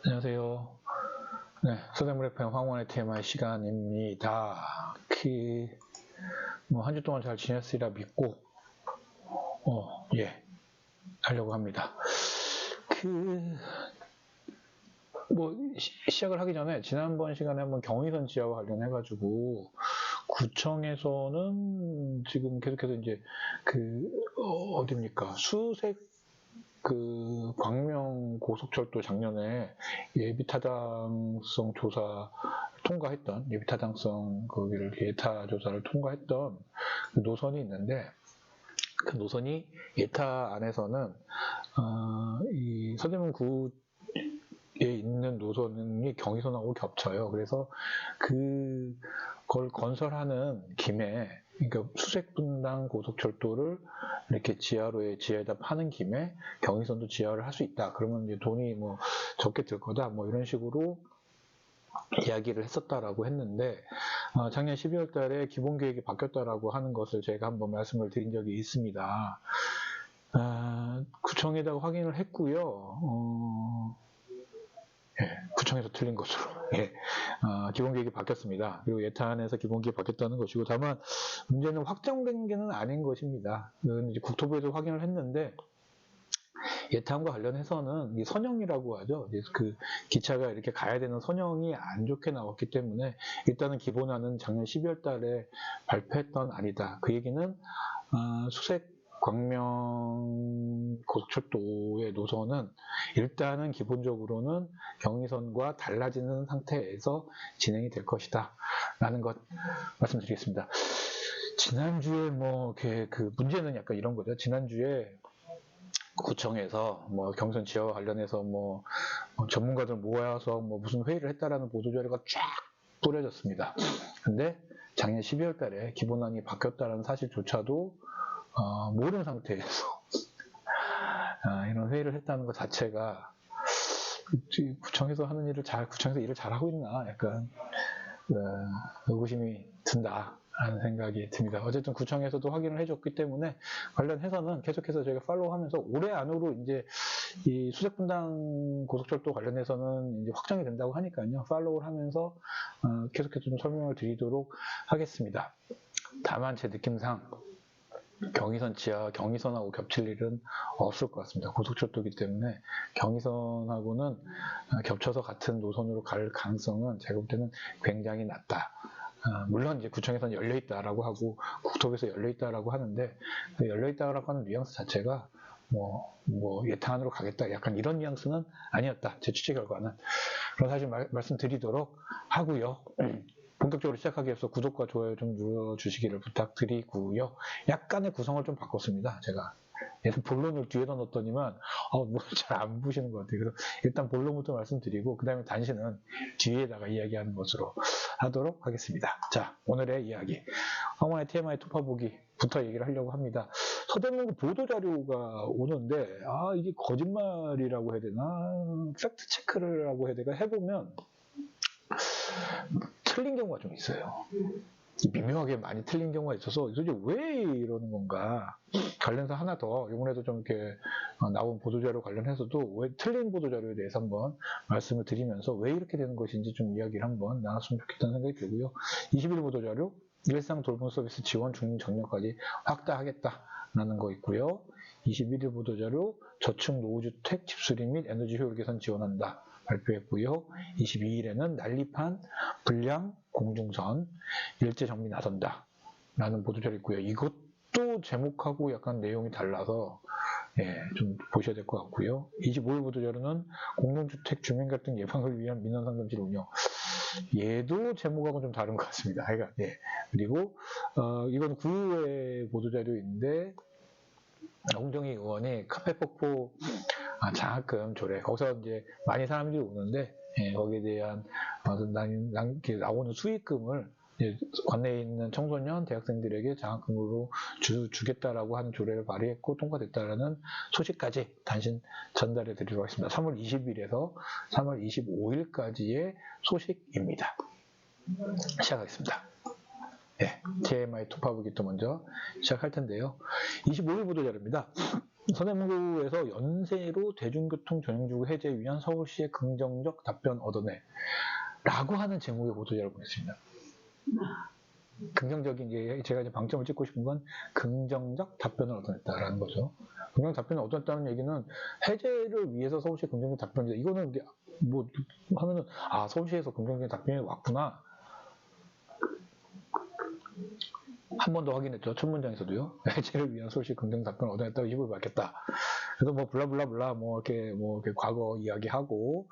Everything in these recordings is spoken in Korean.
안녕하세요. 네, 서대문 FM 황원의 TMI 시간입니다. 한 주 동안 잘 지냈으리라 믿고, 하려고 합니다. 시작을 하기 전에 지난번 시간에 한번 경의선 지하와 관련해가지고, 구청에서는 지금 계속해서 이제 어딥니까? 수색 광명 고속철도 작년에 예비타당성 조사 통과했던, 예비타당성 예타 조사를 통과했던 그 노선이 있는데, 그 노선이 예타 안에서는, 이 서대문구에 있는 노선이 경의선하고 겹쳐요. 그래서 그걸 건설하는 김에, 그러니까 수색분당 고속철도를 이렇게 지하에다 파는 김에 경의선도 지하를 할 수 있다. 그러면 이제 돈이 적게 들 거다. 이런 식으로 이야기를 했었다라고 했는데, 작년 12월 달에 기본 계획이 바뀌었다라고 하는 것을 제가 한번 말씀을 드린 적이 있습니다. 구청에다가 확인을 했고요. 구청에서 틀린 것으로. 기본 계획이 바뀌었습니다. 그리고 예탄에서 기본 계획이 바뀌었다는 것이고, 다만 문제는 확정된 게는 아닌 것입니다. 이제 국토부에서 확인을 했는데, 예탄과 관련해서는 이 선형이라고 하죠. 이제 기차가 이렇게 가야 되는 선형이 안 좋게 나왔기 때문에 일단은 기본안은 작년 12월 달에 발표했던 안이다. 그 얘기는 수색 광명 고속철도의 노선은 일단은 기본적으로는 경의선과 달라지는 상태에서 진행이 될 것이다 라는 것 말씀드리겠습니다. 지난주에 문제는 약간 이런 거죠. 지난주에 구청에서 경선 지하와 관련해서 전문가들 모아서 무슨 회의를 했다라는 보도자료가 쫙 뿌려졌습니다. 근데 작년 12월 달에 기본안이 바뀌었다는 사실조차도 모르는 상태에서 이런 회의를 했다는 것 자체가 구청에서 하는 일을 구청에서 일을 잘하고 있나 약간 의구심이 든다라는 생각이 듭니다. 어쨌든 구청에서도 확인을 해줬기 때문에 관련해서는 계속해서 저희가 팔로우하면서 올해 안으로 이제 이 수색분당 고속철도 관련해서는 이제 확정이 된다고 하니까요. 팔로우를 하면서 계속해서 좀 설명을 드리도록 하겠습니다. 다만 제 느낌상 경의선 지하, 경의선하고 겹칠 일은 없을 것 같습니다. 고속철도이기 때문에 경의선하고는 겹쳐서 같은 노선으로 갈 가능성은 제가 볼 때는 굉장히 낮다. 물론 이제 구청에서는 열려있다라고 하고 국토부에서 열려있다라고 하는데 열려있다라고 하는 뉘앙스 자체가 예탄으로 가겠다 약간 이런 뉘앙스는 아니었다. 제 취재 결과는. 그런 사실 말씀드리도록 하고요. 본격적으로 시작하기 위해서 구독과 좋아요 좀 눌러주시기를 부탁드리고요. 약간의 구성을 좀 바꿨습니다. 제가 얘는 본론을 뒤에다 넣었더니만 잘 안 보시는 것 같아요. 그래서 일단 본론부터 말씀드리고 그 다음에 단신은 뒤에다가 이야기하는 것으로 하도록 하겠습니다. 자, 오늘의 이야기 황원의 TMI 투파보기부터 얘기를 하려고 합니다. 서대문구 보도자료가 오는데 이게 거짓말이라고 해야 되나 팩트 체크를 하고 해야 되나 해보면 틀린 경우가 좀 있어요. 미묘하게 많이 틀린 경우가 있어서 도대체 왜 이러는 건가 관련해서 하나 더 이번에도 좀 이렇게 나온 보도자료 관련해서도 왜 틀린 보도자료에 대해서 한번 말씀을 드리면서 왜 이렇게 되는 것인지 좀 이야기를 한번 나눴으면 좋겠다는 생각이 들고요. 21 보도자료 일상 돌봄 서비스 지원 중립 정년까지 확대하겠다라는 거 있고요. 21일 보도자료 저층 노후주택 집수리 및 에너지 효율 개선 지원한다 발표했고요. 22일에는 난립한 불량 공중선 일제 정비 나선다 라는 보도자료 있고요. 이것도 제목하고 약간 내용이 달라서 좀 보셔야 될 것 같고요. 25일 보도자료는 공동주택 주민 갈등 예방을 위한 민원상담실 운영. 얘도 제목하고 좀 다른 것 같습니다. 그리고 이건 9회 보도자료인데 홍정희 의원이 카페폭포 장학금 조례 거기서 이제 많이 사람들이 오는데 거기에 대한 나오는 수익금을 관내에 있는 청소년 대학생들에게 장학금으로 주겠다라고 하는 조례를 발의했고 통과됐다라는 소식까지 단신 전달해 드리도록 하겠습니다. 3월 20일에서 3월 25일까지의 소식입니다. 시작하겠습니다. TMI 투파보기 또 먼저 시작할 텐데요. 25일 보도자료입니다. 서대문구에서 연세로 대중교통 전용주구 해제 위한 서울시의 긍정적 답변 얻어내 라고 하는 제목의 보도자를 보냈습니다. 긍정적인, 제가 이제 방점을 찍고 싶은 건 긍정적 답변을 얻어냈다라는 거죠. 긍정적 답변을 얻어냈다는 얘기는 해제를 위해서 서울시의 긍정적 답변이다. 이거는 뭐 하면은 서울시에서 긍정적인 답변이 왔구나. 한 번 더 확인했죠. 첫 문장에서도요. 해제를 위한 서울시 긍정 답변을 얻어냈다고 입을 밝혔다. 그래서 뭐 블라블라블라 뭐 이렇게 과거 이야기하고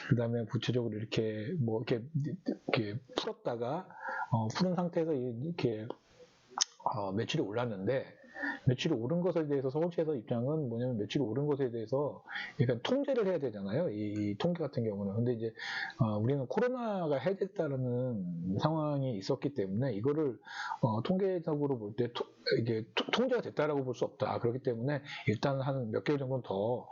그다음에 구체적으로 이렇게 풀었다가 푸른 상태에서 이렇게 매출이 올랐는데 매출이 오른 것에 대해서 서울시에서 입장은 뭐냐면 매출이 오른 것에 대해서 약간 통제를 해야 되잖아요. 이 통계 같은 경우는. 근데 이제 우리는 코로나가 해제됐다는 상황이 있었기 때문에 이거를 통계적으로 볼 때 이게 통제가 됐다라고 볼 수 없다. 그렇기 때문에 일단 한 몇 개월 정도는 더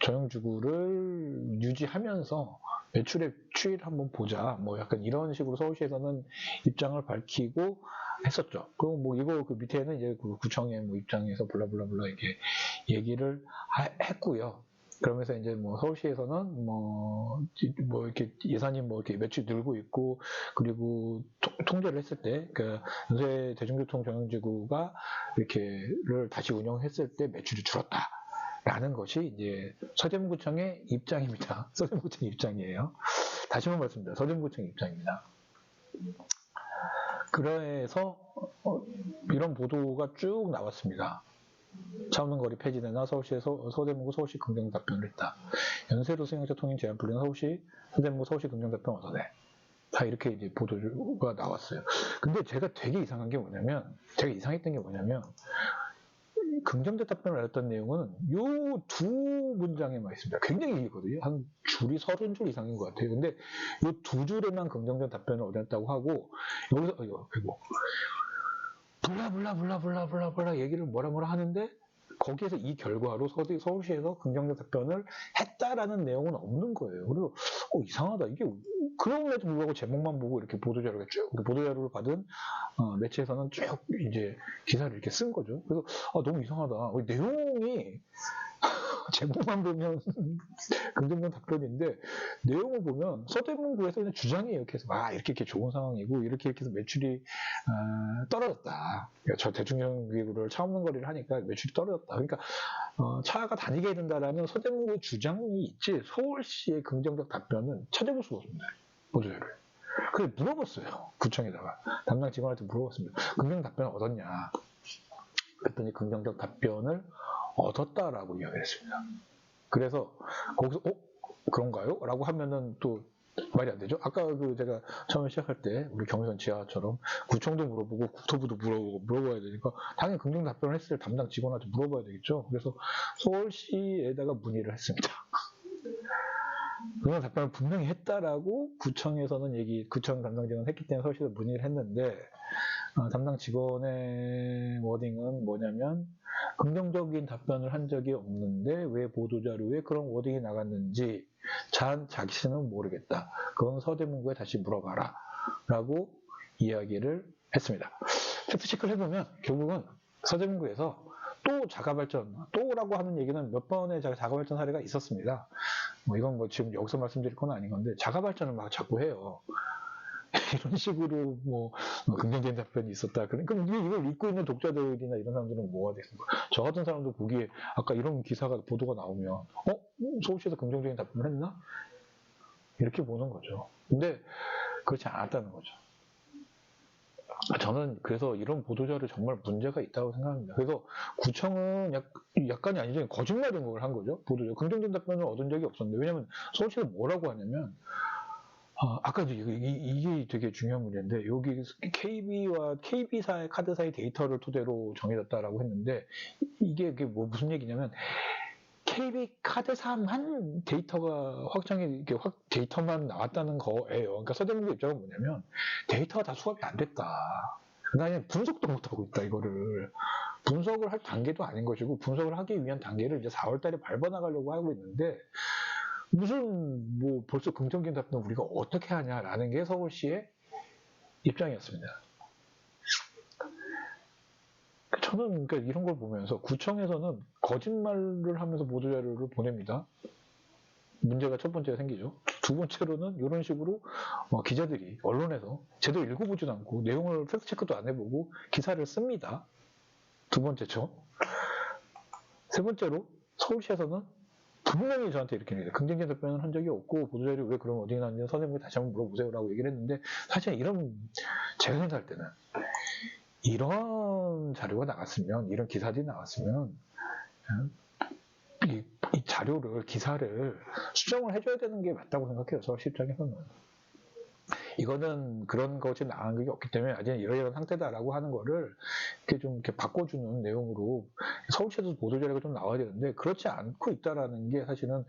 전용주구를 유지하면서 매출의 추이를 한번 보자. 뭐 약간 이런 식으로 서울시에서는 입장을 밝히고 했었죠. 그리고 뭐 이거 그 밑에는 이제 그 구청의 뭐 입장에서 블라블라블라 이렇게 얘기를 했고요. 그러면서 이제 뭐 서울시에서는 뭐 이렇게 예산이 뭐 이렇게 매출 늘고 있고 그리고 통제를 했을 때 그 연세 대중교통 전용지구가 이렇게를 다시 운영했을 때 매출이 줄었다. 라는 것이 이제 서대문구청의 입장입니다. 서대문구청 입장이에요. 다시 한번 말씀드립니다. 서대문구청 입장입니다. 그래서 이런 보도가 쭉 나왔습니다. 차 없는 거리 폐지되나 서울시에서 서대문구 서울시 긍정 답변을 했다. 연세로 승용차 통행 제한 풀리는 서대문구 서울시 긍정 답변 얻어내. 다 이렇게 이제 보도가 나왔어요. 근데 제가 되게 이상했던 게 뭐냐면 긍정적 답변을 얻었던 내용은 요 두 문장에만 있습니다. 굉장히 길거든요. 한 줄이 30줄 이상인 것 같아요. 근데 요 두 줄에만 긍정적 답변을 얻었다고 하고 여기서 그리고 블라블라블라블라블라 얘기를 뭐라 하는데 거기에서 이 결과로 서울시에서 긍정적 답변을 했다라는 내용은 없는 거예요. 그리고 이상하다. 이게 그럼에도 불구하고 제목만 보고 이렇게 보도자료를 받은 매체에서는 쭉 이제 기사를 이렇게 쓴 거죠. 그래서 너무 이상하다. 내용이 제목만 보면 긍정적 답변인데 내용을 보면 서대문구에서 그냥 주장이에요. 이렇게 해서 이렇게 좋은 상황이고 이렇게 해서 매출이 떨어졌다. 그러니까 저 대중교통기구를 차 없는 거리를 하니까 매출이 떨어졌다. 그러니까 차가 다니게 해야 된다라는 서대문구 주장이 있지 서울시의 긍정적 답변은 찾아볼 수가 없습니다. 보도자료를. 그래서 물어봤어요. 구청에다가 담당 직원한테 물어봤습니다. 긍정 답변을 얻었냐? 그랬더니 긍정적 답변을 얻었다라고 이야기를 했습니다. 그래서 거기서 그런가요? 라고 하면은 또 말이 안 되죠. 아까 제가 처음에 시작할 때 우리 경의선 지하처럼 구청도 물어보고 국토부도 물어봐야 되니까 당연히 긍정 답변을 했을 때 담당 직원한테 물어봐야 되겠죠. 그래서 서울시에다가 문의를 했습니다. 그런 답변을 분명히 했다라고 구청에서는 구청 담당 직원은 했기 때문에 서울시에서 문의를 했는데 담당 직원의 워딩은 뭐냐면 긍정적인 답변을 한 적이 없는데 왜 보도자료에 그런 워딩이 나갔는지 자신은 모르겠다. 그건 서대문구에 다시 물어봐라. 라고 이야기를 했습니다. 팩트체크를 해보면 결국은 서대문구에서 또 자가발전, 또라고 하는 얘기는 몇 번의 자가발전 사례가 있었습니다. 이건 지금 여기서 말씀드릴 건 아닌 건데 자가발전을 막 자꾸 해요. 이런 식으로 긍정적인 답변이 있었다. 그러니까 이걸 읽고 있는 독자들이나 이런 사람들은 뭐가 되겠습니까? 저 같은 사람도 보기에 아까 이런 기사가 보도가 나오면 서울시에서 긍정적인 답변을 했나? 이렇게 보는 거죠. 근데 그렇지 않았다는 거죠. 저는 그래서 이런 보도자료 정말 문제가 있다고 생각합니다. 그래서 구청은 약간이 아니죠. 거짓말인 걸 한 거죠. 보도자료. 긍정적인 답변을 얻은 적이 없었는데 왜냐하면 서울시가 뭐라고 하냐면 아까 이게 되게 중요한 문제인데 여기 KB와 KB사의 카드사의 데이터를 토대로 정해졌다라고 했는데 이게 무슨 얘기냐면 KB 카드사만 데이터가 데이터만 나왔다는 거예요. 그러니까 서대문구 입장은 뭐냐면 데이터가 다 수합이 안 됐다. 그다음에 분석도 못하고 있다. 이거를 분석을 할 단계도 아닌 것이고 분석을 하기 위한 단계를 이제 4월달에 밟아나가려고 하고 있는데 무슨 벌써 긍정적인 답변 우리가 어떻게 하냐라는 게 서울시의 입장이었습니다. 저는 그러니까 이런 걸 보면서 구청에서는 거짓말을 하면서 보도자료를 보냅니다. 문제가 첫 번째가 생기죠. 두 번째로는 이런 식으로 기자들이 언론에서 제대로 읽어보지도 않고 내용을 팩트체크도 안 해보고 기사를 씁니다. 두 번째죠. 세 번째로 서울시에서는 분명히 저한테 이렇게 얘기해요. 긍정적 답변을 한 적이 없고 보도자료 왜 그럼 어디에 나왔는지 선생님께 다시 한번 물어보세요라고 얘기를 했는데 사실 이런 제가 생각할 때는 이런 자료가 나왔으면 이런 기사들이 나왔으면 이 자료를 기사를 수정을 해줘야 되는 게 맞다고 생각해요. 서울시 입장에서는. 이거는 그런 것이 나간 게 없기 때문에 아직 이러이러한 상태다라고 하는 거를 이렇게 좀 이렇게 바꿔주는 내용으로 서울시에도 보도자료가 좀 나와야 되는데 그렇지 않고 있다라는 게 사실은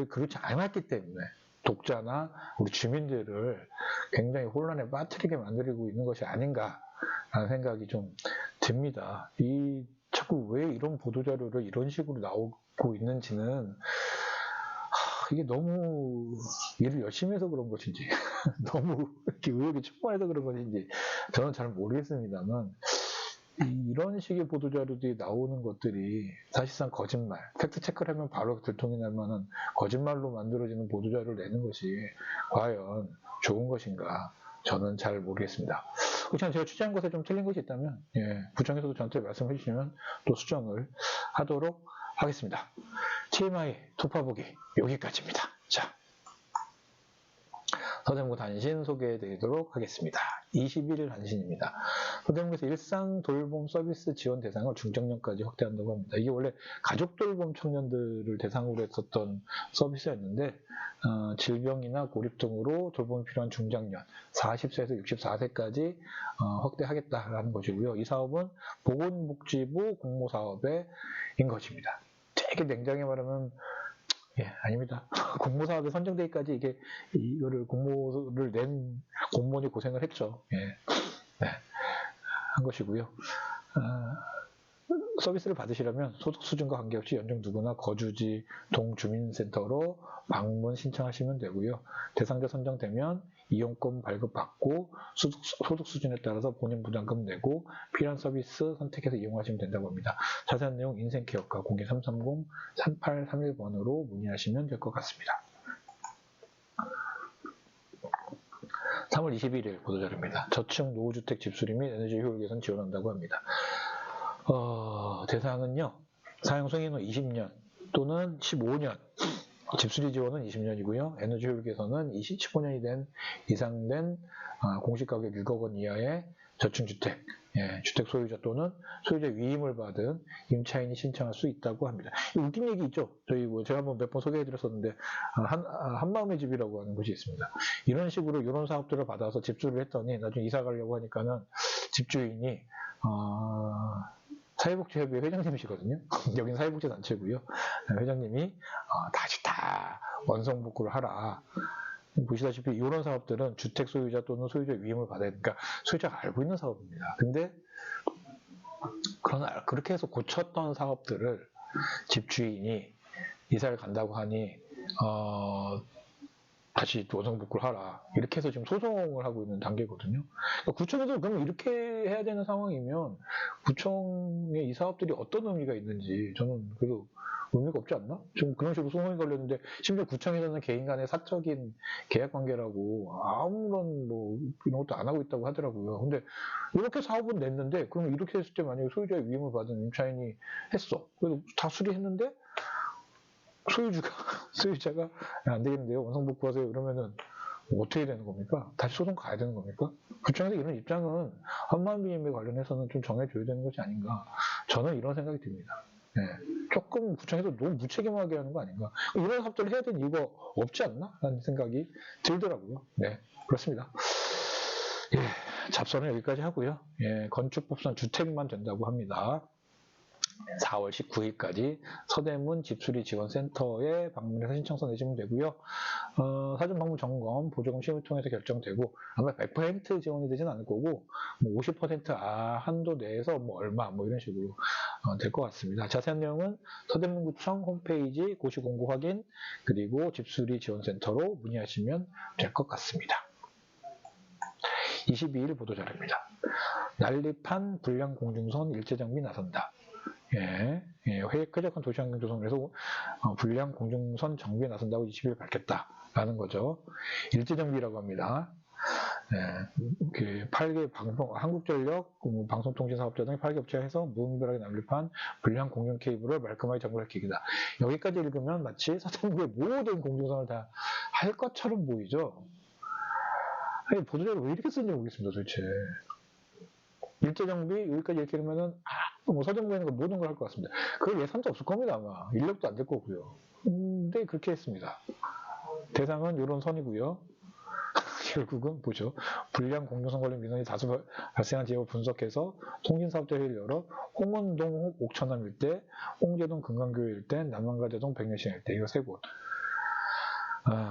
그렇지 않았기 때문에 독자나 우리 주민들을 굉장히 혼란에 빠뜨리게 만들고 있는 것이 아닌가라는 생각이 좀 듭니다. 자꾸 왜 이런 보도자료를 이런 식으로 나오고 있는지는 이게 너무 일을 열심히 해서 그런 것인지 너무 이렇게 의욕이 충만해서 그런 것인지 저는 잘 모르겠습니다만 이런 식의 보도자료들이 나오는 것들이 사실상 거짓말, 팩트체크를 하면 바로 들통이 날 만한 거짓말로 만들어지는 보도자료를 내는 것이 과연 좋은 것인가 저는 잘 모르겠습니다. 그렇지만 제가 취재한 것에 좀 틀린 것이 있다면 부청에서도 저한테 말씀해 주시면 또 수정을 하도록 하겠습니다. TMI 토파보기 여기까지입니다. 자, 서대문구 단신 소개해 드리도록 하겠습니다. 21일 단신입니다. 서대문구에서 일상 돌봄 서비스 지원 대상을 중장년까지 확대한다고 합니다. 이게 원래 가족 돌봄 청년들을 대상으로 했었던 서비스였는데 질병이나 고립 등으로 돌봄이 필요한 중장년 40세에서 64세까지 확대하겠다라는 것이고요. 이 사업은 보건복지부 공모사업인 것입니다. 되게 냉정히 말하면 아닙니다. 공모사업에 선정되기까지 이거를 공모를 낸 공무원이 고생을 했죠. 한 것이고요. 서비스를 받으시려면 소득 수준과 관계없이 연중 누구나 거주지 동주민센터로 방문 신청하시면 되고요. 대상자 선정되면 이용권 발급받고 소득 수준에 따라서 본인 부담금 내고 필요한 서비스 선택해서 이용하시면 된다고 합니다. 자세한 내용 인생케어과 0330-3831번으로 문의하시면 될 것 같습니다. 3월 21일 보도자료입니다. 저층 노후주택 집수리 및 에너지 효율 개선 지원한다고 합니다. 대상은요, 사용 승인후 20년 또는 15년, 집수리 지원은 20년이고요. 에너지 효율 개선은 15년이 이상 된 공시가격 6억 원 이하의 저층주택, 주택 소유자 또는 소유자 위임을 받은 임차인이 신청할 수 있다고 합니다. 웃긴 얘기 있죠? 제가 한번 몇 번 소개해드렸었는데 한마음의 집이라고 하는 곳이 있습니다. 이런 식으로 이런 사업들을 받아서 집수리를 했더니 나중에 이사 가려고 하니까는 집주인이 사회복지협의회 회장님이시거든요. 여긴 사회복지단체고요. 회장님이 다시 다 원성복구를 하라. 보시다시피 이런 사업들은 주택 소유자 또는 소유자 위임을 받아야 되니까 소유자가 알고 있는 사업입니다. 근데 그러나 그렇게 해서 고쳤던 사업들을 집주인이 이사를 간다고 하니 다시 원성복구를 하라. 이렇게 해서 지금 소송을 하고 있는 단계거든요. 그러니까 구청에서 그러면 이렇게 해야 되는 상황이면 구청의 이 사업들이 어떤 의미가 있는지 저는 그래도 의미가 없지 않나? 좀 그런 식으로 소송이 걸렸는데 심지어 구청에서는 개인 간의 사적인 계약 관계라고 아무런 이런 것도 안 하고 있다고 하더라고요. 근데 이렇게 사업은 냈는데 그럼 이렇게 했을 때 만약에 소유자의 위임을 받은 임차인이 했어. 그래서 다 수리했는데 소유자가 안 되겠는데요. 원성복구하세요. 이러면은 어떻게 되는 겁니까? 다시 소송 가야 되는 겁니까? 구청에서 이런 입장은 한마음비임에 관련해서는 좀 정해줘야 되는 것이 아닌가. 저는 이런 생각이 듭니다. 조금 구청에서 너무 무책임하게 하는 거 아닌가. 이런 사업들을 해야 되는 이유가 없지 않나? 라는 생각이 들더라고요. 네, 그렇습니다. 잡서는 여기까지 하고요. 건축법상 주택만 된다고 합니다. 4월 19일까지 서대문 집수리 지원센터에 방문해서 신청서 내시면 되고요. 사전 방문 점검, 보조금 시험을 통해서 결정되고 아마 100% 지원이 되진 않을 거고 50% 한도 내에서 얼마 이런 식으로 될 것 같습니다. 자세한 내용은 서대문구청 홈페이지 고시 공고 확인 그리고 집수리 지원센터로 문의하시면 될 것 같습니다. 22일 보도자료입니다. 난립한 불량 공중선 일제정비 나선다. 쾌적한 도시환경 조성에서 불량 공중선 정비에 나선다고 20일 밝혔다라는 거죠. 일제정비라고 합니다. 그 8개 한국전력 방송통신사업자 등 8개 업체가 해서 무분별하게 난립한 불량 공중 케이블을 말끔하게 정비할 계획이다. 여기까지 읽으면 마치 서대문구의 모든 공중선을 다 할 것처럼 보이죠. 아니, 보도자료 왜 이렇게 쓰는지 모르겠습니다, 도대체. 일제정비 여기까지 이렇게 읽으면은 뭐 서대문구에 있는 거 모든 걸 할 것 같습니다. 그럴 예산도 없을 겁니다, 아마. 인력도 안 될 거고요. 근데 그렇게 했습니다. 대상은 이런 선이고요. 결국은 보죠. 불량 공중선 관련 민원이 다수 발생한 지역을 분석해서 통신사업자회의를 열어 홍은동 옥천암 일대, 홍제동 금강교회 일대, 남한가제동 백내시장 일대, 이거 3곳.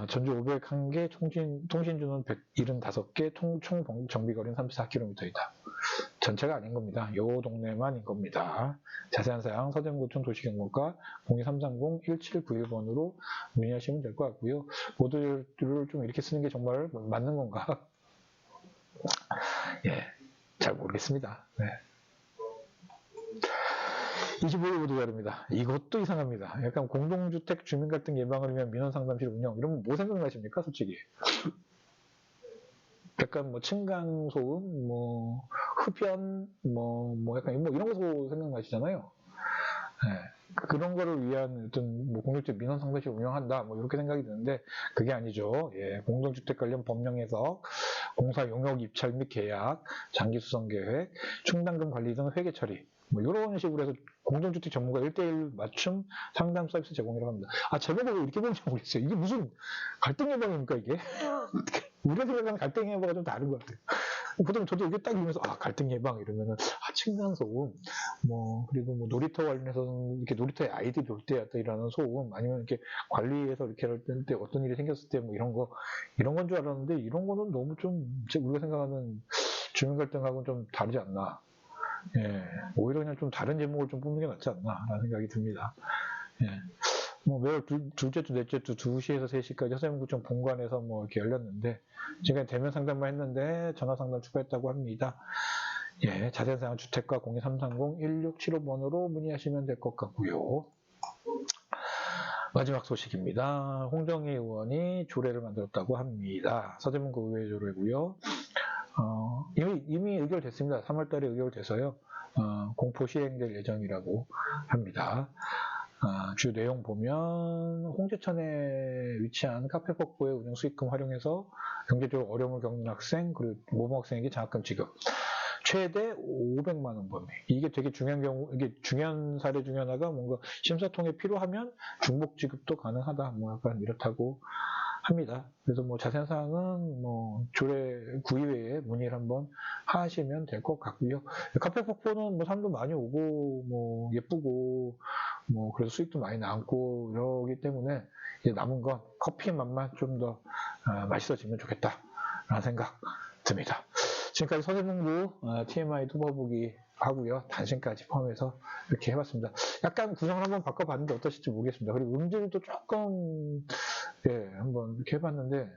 전주 501개, 통신주는 175개, 총 정비거리는 34km이다. 전체가 아닌 겁니다. 요 동네만인 겁니다. 자세한 사항 서대문구청 도시경보과 02330-1791번으로 문의하시면 될 것 같고요. 보도를 좀 이렇게 쓰는 게 정말 맞는 건가? 잘 모르겠습니다. 25일 보도자료입니다. 이것도 이상합니다. 약간 공동주택 주민갈등 예방을 위한 민원상담실 운영, 이러면 뭐 생각나십니까, 솔직히? 약간 뭐 층간소음, 뭐 흡연, 뭐 약간 이런 거 생각나시잖아요. 그런 거를 위한 어떤 뭐 공동주택 민원상담실 운영한다, 뭐 이렇게 생각이 드는데 그게 아니죠. 공동주택 관련 법령 해석, 공사 용역 입찰 및 계약, 장기 수선 계획, 충당금 관리 등 회계 처리, 뭐 이런 식으로 해서 공동주택 전문가 1:1 맞춤 상담 서비스 제공이라고 합니다. 제목을 왜 이렇게 보는지 모르겠어요. 이게 무슨 갈등 예방입니까, 이게? 우리가 생각하는 갈등 예방과 좀 다른 것 같아요. 보통 저도 이게 딱 읽으면서 갈등 예방 이러면은 층간소음, 뭐 그리고 뭐 놀이터 관련해서는 이렇게 놀이터에 아이들이 올 때 일어나는 소음, 아니면 이렇게 관리해서 이렇게 할 때 어떤 일이 생겼을 때 뭐 이런 건 줄 알았는데 이런 거는 너무 좀 우리가 생각하는 주민 갈등하고는 좀 다르지 않나. 오히려 그냥 좀 다른 제목을 좀 뽑는 게 낫지 않나라는 생각이 듭니다. 뭐 매월 둘째 주, 넷째 주 2시에서 3시까지 서대문구청 본관에서 뭐 이렇게 열렸는데 지금 대면 상담만 했는데 전화 상담 추가했다고 합니다. 자세한 사항은 주택과 02330-1675번으로 문의하시면 될 것 같고요. 마지막 소식입니다. 홍정희 의원이 조례를 만들었다고 합니다. 서대문구 의회 조례고요. 이미 의결됐습니다. 3월달에 의결돼서요. 공포 시행될 예정이라고 합니다. 주요 내용 보면 홍제천에 위치한 카페 폭포의 운영 수익금 활용해서 경제적으로 어려움을 겪는 학생 그리고 모범 학생에게 장학금 지급 최대 500만 원 범위. 이게 되게 중요한 경우, 이게 중요한 사례 중에 하나가 뭔가 심사통에 필요하면 중복 지급도 가능하다. 뭐 약간 이렇다고 합니다. 그래서 뭐 자세한 사항은 뭐 조례 구의회에 문의를 한번 하시면 될 것 같고요. 카페 폭포는 뭐 사람도 많이 오고 뭐 예쁘고 뭐 그래서 수익도 많이 남고 이러기 때문에 이제 남은 건 커피의 맛만 좀 더 맛있어지면 좋겠다라는 생각 듭니다. 지금까지 서대문구 TMI 투어보기 하고요. 단신까지 포함해서 이렇게 해봤습니다. 약간 구성을 한번 바꿔봤는데 어떠실지 모르겠습니다. 그리고 음질도 조금 한번 이렇게 해봤는데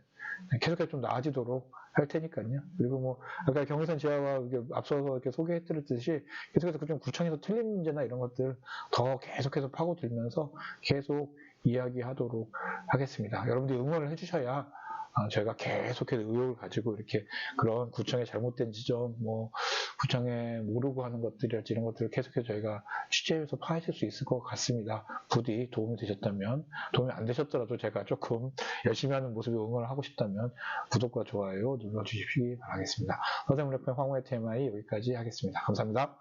계속해서 좀 나아지도록 할 테니까요. 그리고 뭐 아까 경의선 지하와 앞서서 이렇게 소개해드렸듯이 계속해서 좀 구청에서 틀린 문제나 이런 것들 더 계속해서 파고들면서 계속 이야기하도록 하겠습니다. 여러분들이 응원을 해주셔야 저희가 계속해서 의욕을 가지고 이렇게 그런 구청의 잘못된 지점, 뭐 구청에 모르고 하는 것들이랄지 이런 것들을 계속해서 저희가 취재해서 파헤칠 수 있을 것 같습니다. 부디 도움이 되셨다면, 도움이 안 되셨더라도 제가 조금 열심히 하는 모습을 응원을 하고 싶다면 구독과 좋아요 눌러주시기 바라겠습니다. 서대문 FM 황후의 TMI 여기까지 하겠습니다. 감사합니다.